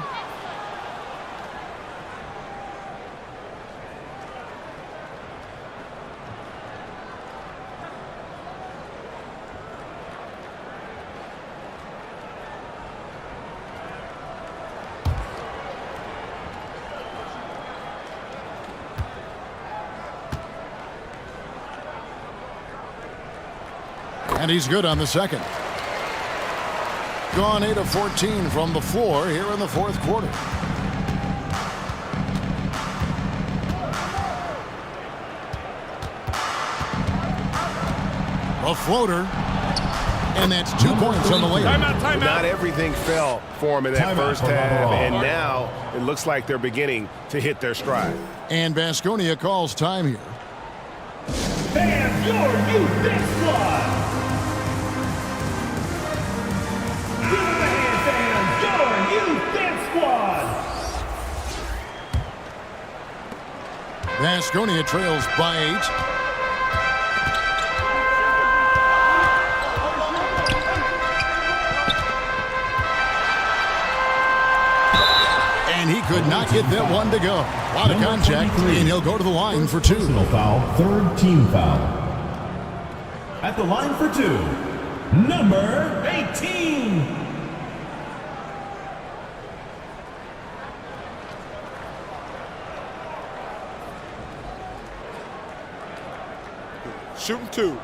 And he's good on the second. Gone 8 of 14 from the floor here in the 4th quarter. A floater. And that's 2 points on the layup. Timeout. Not everything fell for him in that first half, and now it looks like they're beginning to hit their stride. And Baskonia calls time here. And your youth dance squad. Give them a hand, fans. Your youth dance squad. Baskonia trails by 8. And he could not get that one to go. A lot of contact, and he'll go to the line for 2. Personal foul, 3rd team foul. At the line for 2, number 18. Shooting 2.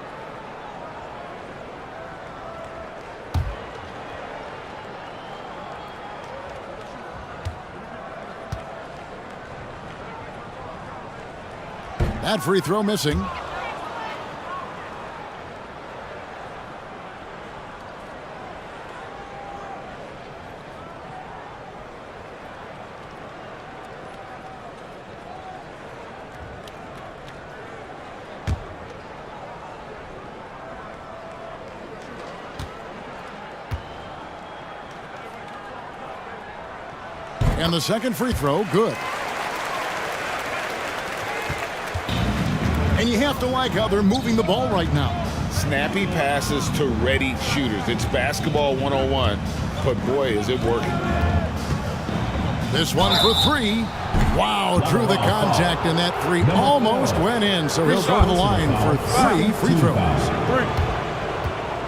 That free throw missing. And the second free throw, good. And you have to like how they're moving the ball right now. Snappy passes to ready shooters. It's basketball 101, but boy, is it working. This one for 3. Wow, through the contact, and that 3 almost went in, so he'll go to the line for 3 free throws.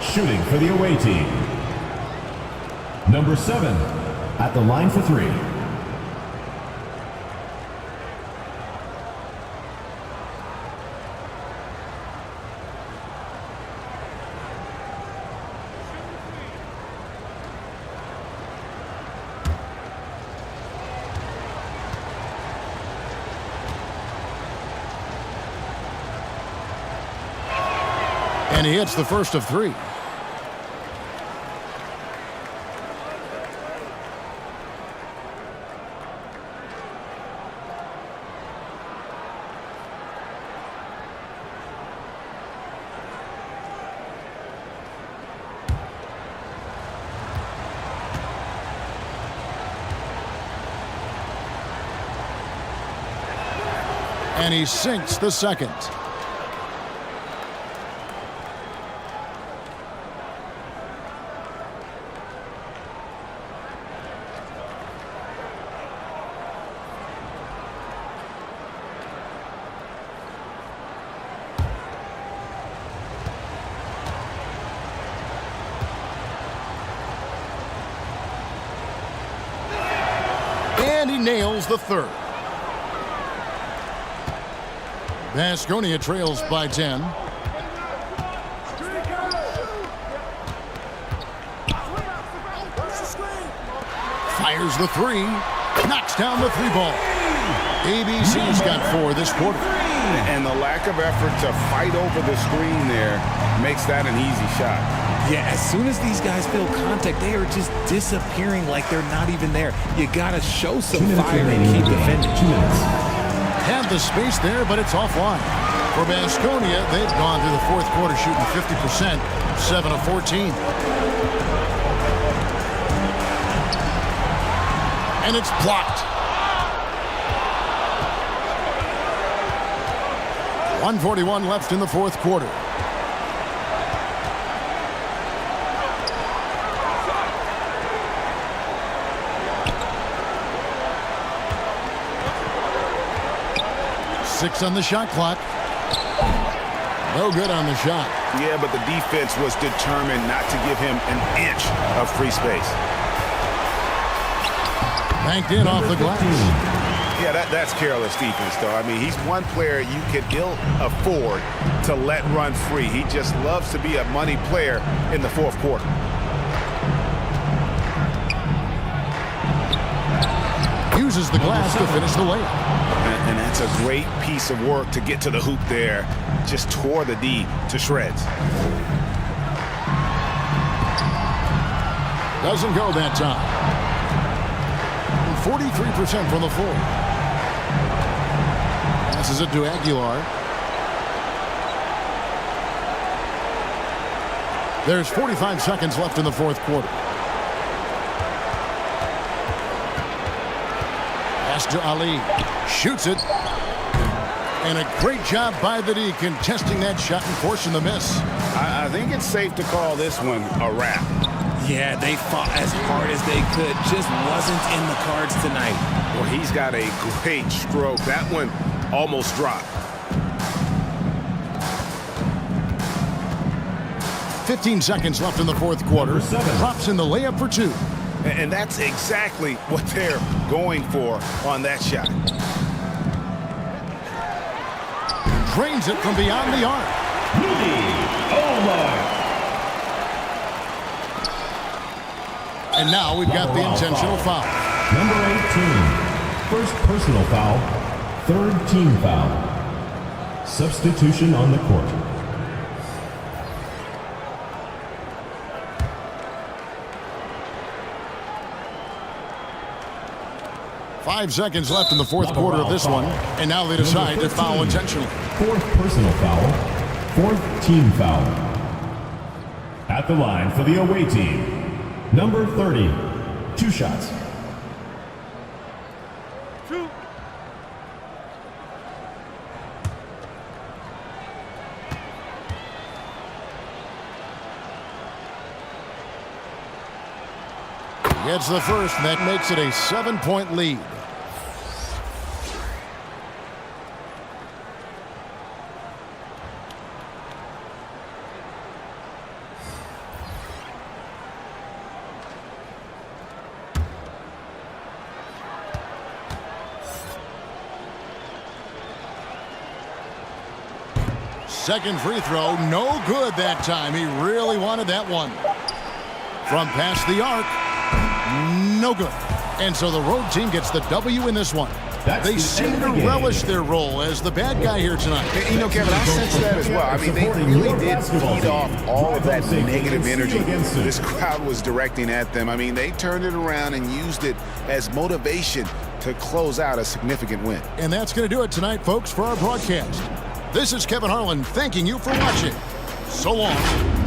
Shooting for the away team, number 7, at the line for 3. And he hits the first of 3. And he sinks the second. And he nails the third. Vasconia trails by 10. Fires the 3. Knocks down the 3-ball. ABC's got 4 this quarter. And the lack of effort to fight over the screen there makes that an easy shot. Yeah, as soon as these guys feel contact, they are just disappearing like they're not even there. You got to show some fire and keep defending. 2 minutes. Had the space there, but it's offline. For Vasconia, they've gone through the fourth quarter shooting 50%, 7 of 14. And it's blocked. 1:41 left in the fourth quarter. Six on the shot clock. No good on the shot. Yeah, but the defense was determined not to give him an inch of free space. Banked in off the glass. Yeah, that's careless defense, though. I mean, he's one player you can ill afford to let run free. He just loves to be a money player in the fourth quarter. Uses the glass to finish the layup. And that's a great piece of work to get to the hoop there. Just tore the D to shreds. Doesn't go that time. 43% from the floor. Passes it to Aguilar. There's 45 seconds left in the fourth quarter. Pass to Ali. Shoots it. And a great job by the D contesting that shot and forcing the miss. I think it's safe to call this one a wrap. Yeah, they fought as hard as they could. Just wasn't in the cards tonight. Well, he's got a great stroke. That one almost dropped. 15 seconds left in the fourth quarter. Drops in the layup for 2. And that's exactly what they're going for on that shot. Drains it from beyond the arc. And now we've got the intentional foul. Number 18, first personal foul, third team foul. Substitution on the court. Five seconds left in the fourth quarter of this one, and now they decide to foul intentionally. Fourth personal foul, fourth team foul. At the line for the away team, number 30, 2 shots. Gets the first, and that makes it a 7-point lead. Second free throw, no good that time. He really wanted that one. From past the arc, no good. And so the road team gets the W in this one. They seem to relish their role as the bad guy here tonight. You know, Kevin, I sense that as well. I mean, they really did feed off all of that negative energy this crowd was directing at them. I mean, they turned it around and used it as motivation to close out a significant win. And that's going to do it tonight, folks, for our broadcast. This is Kevin Harlan thanking you for watching. So long.